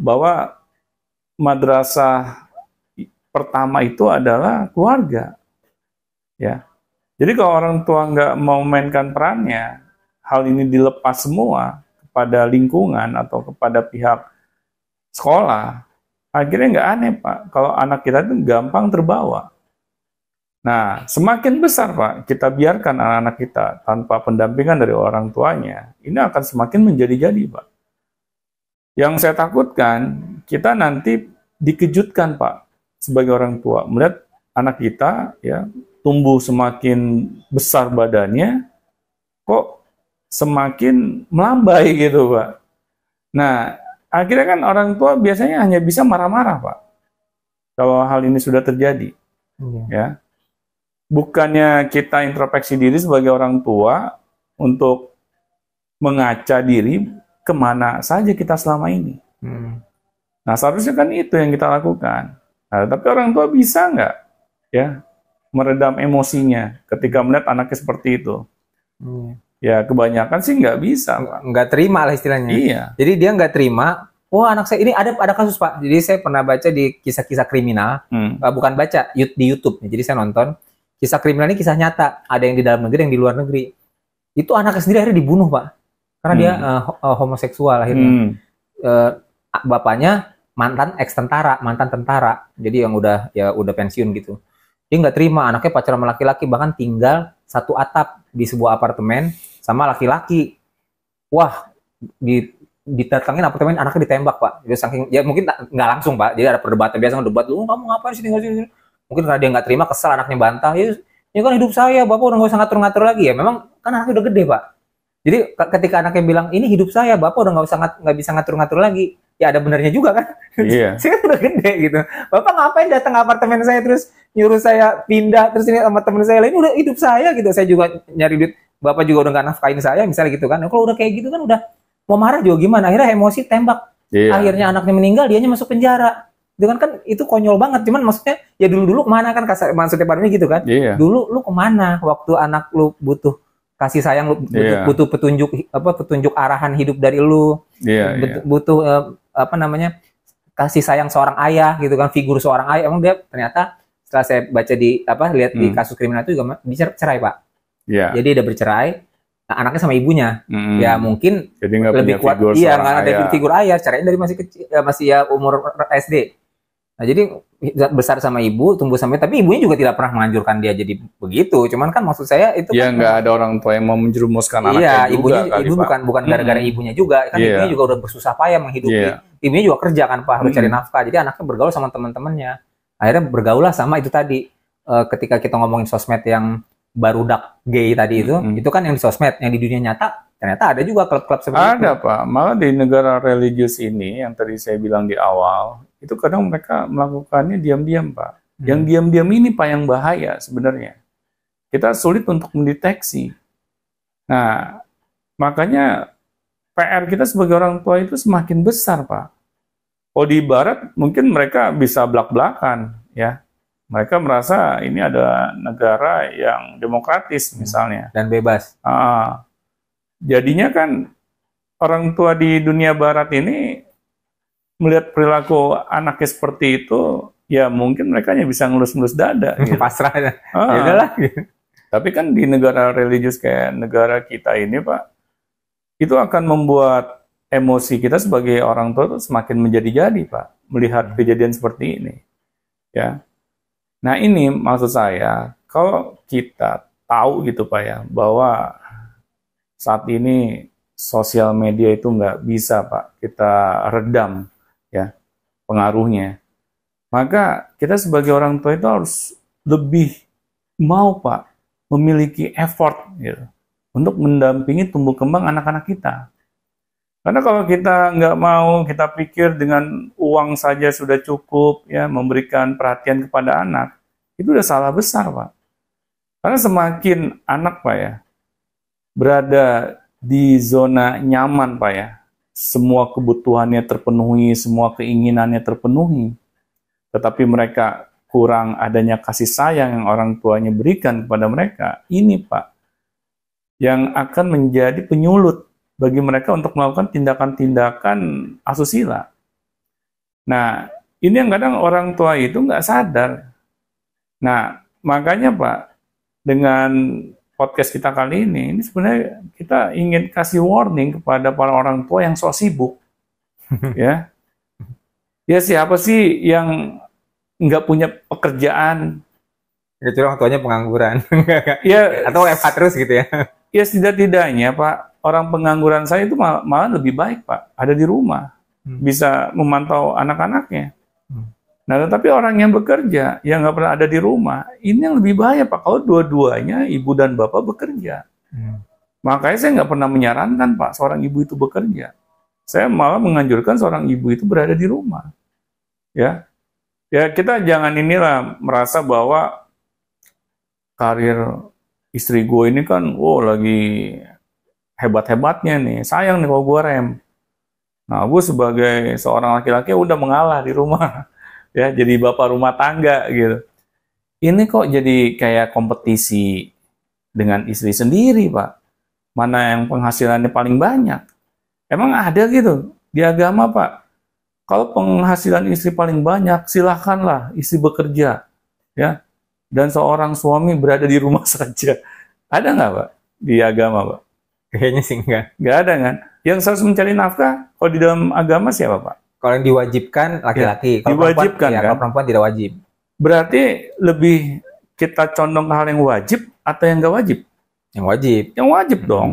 bahwa madrasah pertama itu adalah keluarga, ya. Jadi kalau orang tua nggak mau mainkan perannya, hal ini dilepas semua kepada lingkungan atau kepada pihak sekolah, akhirnya nggak aneh Pak, kalau anak kita itu gampang terbawa. Nah, semakin besar Pak, kita biarkan anak-anak kita tanpa pendampingan dari orang tuanya, ini akan semakin menjadi-jadi Pak. Yang saya takutkan, kita nanti dikejutkan Pak, sebagai orang tua, melihat anak kita ya tumbuh semakin besar badannya, kok semakin melambai gitu Pak. Nah, akhirnya kan orang tua biasanya hanya bisa marah-marah Pak, kalau hal ini sudah terjadi. Ya, bukannya kita introspeksi diri sebagai orang tua untuk mengaca diri kemana saja kita selama ini. Nah, seharusnya kan itu yang kita lakukan. Nah, tapi orang tua bisa nggak ya meredam emosinya ketika melihat anaknya seperti itu? Ya, kebanyakan sih nggak bisa, Pak. Nggak terima lah istilahnya. Iya. Jadi dia nggak terima. Wah, anak saya ini ada kasus Pak. Jadi saya pernah baca di kisah-kisah kriminal, bukan baca di YouTube. Jadi saya nonton kisah kriminal ini, kisah nyata. Ada yang di dalam negeri, yang di luar negeri. Itu anaknya sendiri akhirnya dibunuh Pak, karena dia homoseksual akhirnya. Bapaknya mantan tentara. Jadi yang udah pensiun gitu. Dia nggak terima anaknya pacaran sama laki-laki, bahkan tinggal satu atap di sebuah apartemen sama laki-laki. Wah, didatangin apartemen, anaknya ditembak Pak. Dia saking, ya mungkin nggak langsung Pak, jadi ada perdebatan, biasa debat, lu kamu ngapain sih tinggal sini? Mungkin karena dia nggak terima, kesel, anaknya bantah, ya ini kan hidup saya, bapak udah nggak usah ngatur-ngatur lagi ya. Memang kan anaknya udah gede Pak. Jadi ketika anaknya bilang ini hidup saya, bapak udah nggak bisa ngatur-ngatur lagi, ya ada benernya juga kan. Iya. Saya kan udah gede gitu, bapak ngapain datang ke apartemen saya terus nyuruh saya pindah, terus ini sama temen saya lain, udah hidup saya gitu, saya juga nyari duit, bapak juga udah nggak nafkain saya misalnya gitu kan. Kalau udah kayak gitu kan udah mau marah juga gimana, akhirnya emosi tembak. Akhirnya anaknya meninggal, dianya masuk penjara. Itu kan itu konyol banget. Cuman maksudnya ya dulu kemana kan, maksudnya pada gitu kan. Dulu lu kemana waktu anak lu butuh kasih sayang, lu butuh petunjuk arahan hidup dari lu. Butuh kasih sayang seorang ayah gitu kan, figur seorang ayah. Emang dia ternyata setelah saya baca lihat di kasus kriminal itu juga bisa cerai Pak. Jadi dia bercerai. Nah, anaknya sama ibunya, ya mungkin jadi lebih kuat. Iya, nggak ada figur ayah, caranya dari masih kecil, masih ya umur SD. Nah, jadi besar sama ibu, tumbuh sama, tapi ibunya juga tidak pernah menganjurkan dia jadi begitu. Cuman kan maksud saya itu ya kan nggak ada orang tua yang mau menjerumuskan anaknya juga. Iya, ibu bukan gara-gara ibunya juga, kan ibunya juga udah bersusah payah menghidupi. Ibunya juga kerja kan Pak, harus cari nafkah. Jadi anaknya bergaul sama teman-temannya. Akhirnya bergaul lah sama itu tadi. Ketika kita ngomongin sosmed yang barudak gay tadi itu kan yang di sosmed, yang di dunia nyata ternyata ada juga klub-klub seperti itu. Ada Pak, malah di negara religius ini yang tadi saya bilang di awal, itu kadang mereka melakukannya diam-diam Pak. Yang diam-diam ini Pak yang bahaya sebenarnya. Kita sulit untuk mendeteksi. Nah, makanya PR kita sebagai orang tua itu semakin besar Pak. Kalau di Barat mungkin mereka bisa belak-belakan ya. Mereka merasa ini ada negara yang demokratis misalnya. Dan bebas. Jadinya kan orang tua di dunia barat ini melihat perilaku anaknya seperti itu, ya mungkin mereka hanya bisa ngelus-ngelus dada. Gitu. Pasrah ya. Yaudahlah. Tapi kan di negara religius kayak negara kita ini Pak, itu akan membuat emosi kita sebagai orang tua itu semakin menjadi-jadi Pak, melihat kejadian seperti ini. Ya. Nah ini maksud saya, kalau kita tahu gitu Pak ya, bahwa saat ini sosial media itu nggak bisa Pak kita redam ya pengaruhnya, maka kita sebagai orang tua itu harus lebih mau Pak memiliki effort gitu, untuk mendampingi tumbuh kembang anak-anak kita. Karena kalau kita nggak mau, kita pikir dengan uang saja sudah cukup ya memberikan perhatian kepada anak, itu udah salah besar Pak. Karena semakin anak Pak ya berada di zona nyaman Pak ya, semua kebutuhannya terpenuhi, semua keinginannya terpenuhi, tetapi mereka kurang adanya kasih sayang yang orang tuanya berikan kepada mereka, ini Pak yang akan menjadi penyulut bagi mereka untuk melakukan tindakan-tindakan asusila. Nah, ini yang kadang orang tua itu nggak sadar. Nah, makanya Pak, dengan podcast kita kali ini sebenarnya kita ingin kasih warning kepada para orang tua yang sok sibuk. Ya, ya siapa sih yang nggak punya pekerjaan? Kecuali orang tuanya pengangguran. Ya, Atau WFH terus gitu ya. ya setidak-tidaknya Pak, orang pengangguran saya itu malah lebih baik Pak, ada di rumah, bisa memantau anak-anaknya. Nah, tetapi orang yang bekerja, yang nggak pernah ada di rumah, ini yang lebih bahaya Pak, kalau dua-duanya ibu dan bapak bekerja. Makanya saya nggak pernah menyarankan Pak, seorang ibu itu bekerja. Saya malah menganjurkan seorang ibu itu berada di rumah. Ya, ya kita jangan inilah merasa bahwa karir istri gue ini kan, lagi hebat-hebatnya nih, sayang nih kalau gue rem. Nah, gue sebagai seorang laki-laki udah mengalah di rumah. Ya, jadi bapak rumah tangga gitu. Ini kok jadi kayak kompetisi dengan istri sendiri, Pak. Mana yang penghasilannya paling banyak? Emang ada gitu di agama, Pak? Kalau penghasilan istri paling banyak, silahkanlah istri bekerja, ya. Dan seorang suami berada di rumah saja. Ada nggak, Pak, di agama, Pak? Kayaknya sih enggak. Nggak ada kan? Yang harus mencari nafkah, kalau di dalam agama siapa, Pak? Kalau yang diwajibkan laki-laki, kalau diwajibkan perempuan, ya, kan? kalau perempuan tidak wajib. Berarti lebih kita condong ke hal yang wajib atau yang nggak wajib? Yang wajib. Yang wajib dong.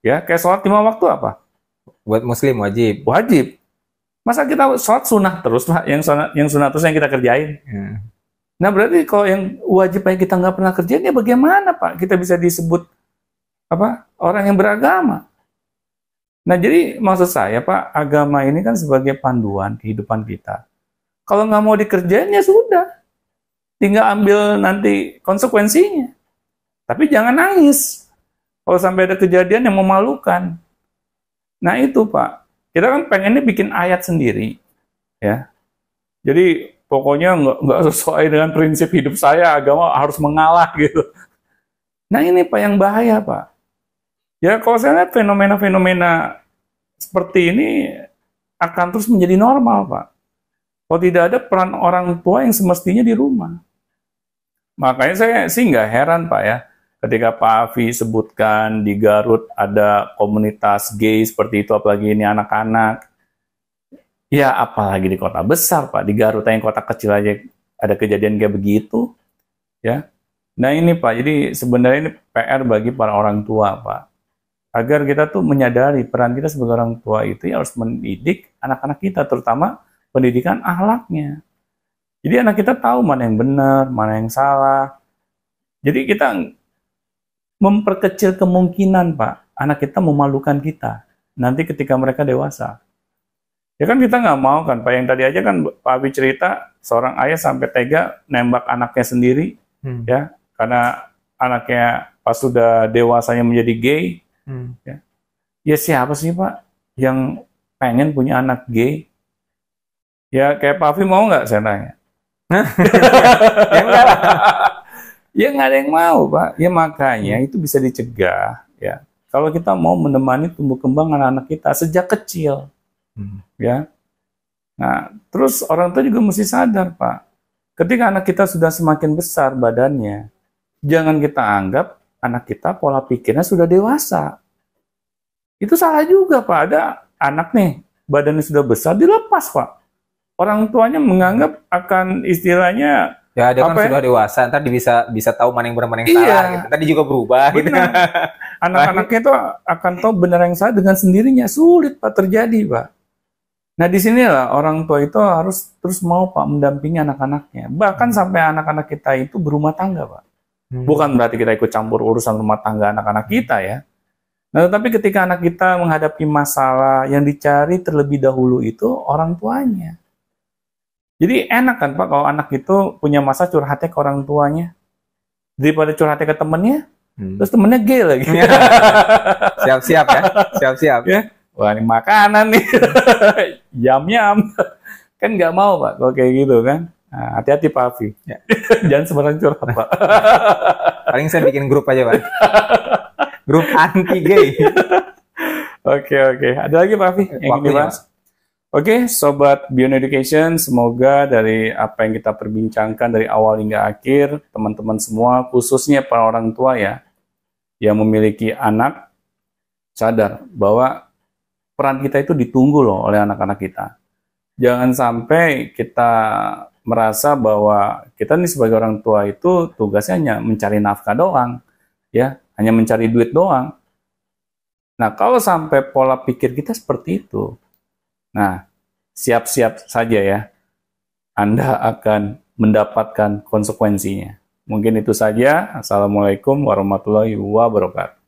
Ya, kayak sholat 5 waktu apa? Buat muslim wajib. Wajib. Masa kita sholat sunnah terus lah, yang sunnah terus yang kita kerjain? Nah, berarti kalau yang wajib yang kita nggak pernah kerjain, ya bagaimana Pak? Kita bisa disebut apa? Orang yang beragama. Nah, jadi maksud saya Pak, agama ini kan sebagai panduan kehidupan kita. Kalau nggak mau dikerjain ya sudah, tinggal ambil nanti konsekuensinya. Tapi jangan nangis kalau sampai ada kejadian yang memalukan. Nah itu Pak, kita kan pengennya bikin ayat sendiri, ya. Jadi pokoknya nggak sesuai dengan prinsip hidup saya, agama harus mengalah gitu. Nah ini Pak yang bahaya Pak. Ya kalau saya lihat fenomena-fenomena seperti ini akan terus menjadi normal Pak. Kalau tidak ada peran orang tua yang semestinya di rumah. Makanya saya sih nggak heran Pak ya, ketika Pak Afi sebutkan di Garut ada komunitas gay seperti itu, apalagi ini anak-anak. Ya apalagi di kota besar Pak, di Garut yang kota kecil aja ada kejadian kayak begitu. Ya. Nah ini Pak, jadi sebenarnya ini PR bagi para orang tua Pak. Agar kita tuh menyadari peran kita sebagai orang tua itu ya harus mendidik anak-anak kita, terutama pendidikan akhlaknya. Jadi anak kita tahu mana yang benar, mana yang salah. Jadi kita memperkecil kemungkinan Pak, anak kita memalukan kita nanti ketika mereka dewasa. Ya kan kita nggak mau kan Pak, yang tadi aja kan Pak Abi cerita seorang ayah sampai tega nembak anaknya sendiri, ya karena anaknya pas sudah dewasanya menjadi gay. Ya siapa sih Pak yang pengen punya anak gay? Ya kayak Pak Afi mau nggak saya tanya? Ya enggak lah. Ya nggak ada yang mau Pak. Ya makanya itu bisa dicegah ya. Kalau kita mau menemani tumbuh kembang anak-anak kita sejak kecil, ya. Nah terus orang tua juga mesti sadar Pak. Ketika anak kita sudah semakin besar badannya, jangan kita anggap anak kita pola pikirnya sudah dewasa. Itu salah juga Pak. Ada anak nih, badannya sudah besar, dilepas Pak. Orang tuanya menganggap akan istilahnya, ya dia kan sudah dewasa, ntar bisa tahu mana yang benar mana yang salah. Gitu. Tadi juga berubah. Gitu. Anak-anaknya itu akan tahu benar yang salah dengan sendirinya. Sulit Pak terjadi Pak. Nah disinilah orang tua itu harus terus mau Pak mendampingi anak-anaknya. Bahkan sampai anak-anak kita itu berumah tangga Pak. Bukan berarti kita ikut campur urusan rumah tangga anak-anak kita ya. Nah, tetapi ketika anak kita menghadapi masalah, yang dicari terlebih dahulu itu orang tuanya. Jadi enak kan Pak kalau anak itu punya masalah curhatnya ke orang tuanya. Daripada curhatnya ke temennya, terus temennya gay lagi. Siap-siap ya, siap-siap. Ya. Wah ini makanan nih, yam-yam. Kan nggak mau Pak kalau kayak gitu kan. Nah, hati-hati Pak Afi. Ya. Jangan sembarang curhat Pak. Paling saya bikin grup aja Pak. Grup anti gay. Oke. Ada lagi Pak Afi yang ini Mas? Oke, Sobat Beyond Education, semoga dari apa yang kita perbincangkan dari awal hingga akhir, teman-teman semua, khususnya para orang tua ya, yang memiliki anak, sadar bahwa peran kita itu ditunggu loh oleh anak-anak kita. Jangan sampai kita merasa bahwa kita nih sebagai orang tua itu tugasnya hanya mencari nafkah doang, ya, hanya mencari duit doang. Nah, kalau sampai pola pikir kita seperti itu, nah, siap-siap saja ya, Anda akan mendapatkan konsekuensinya. Mungkin itu saja. Assalamualaikum warahmatullahi wabarakatuh.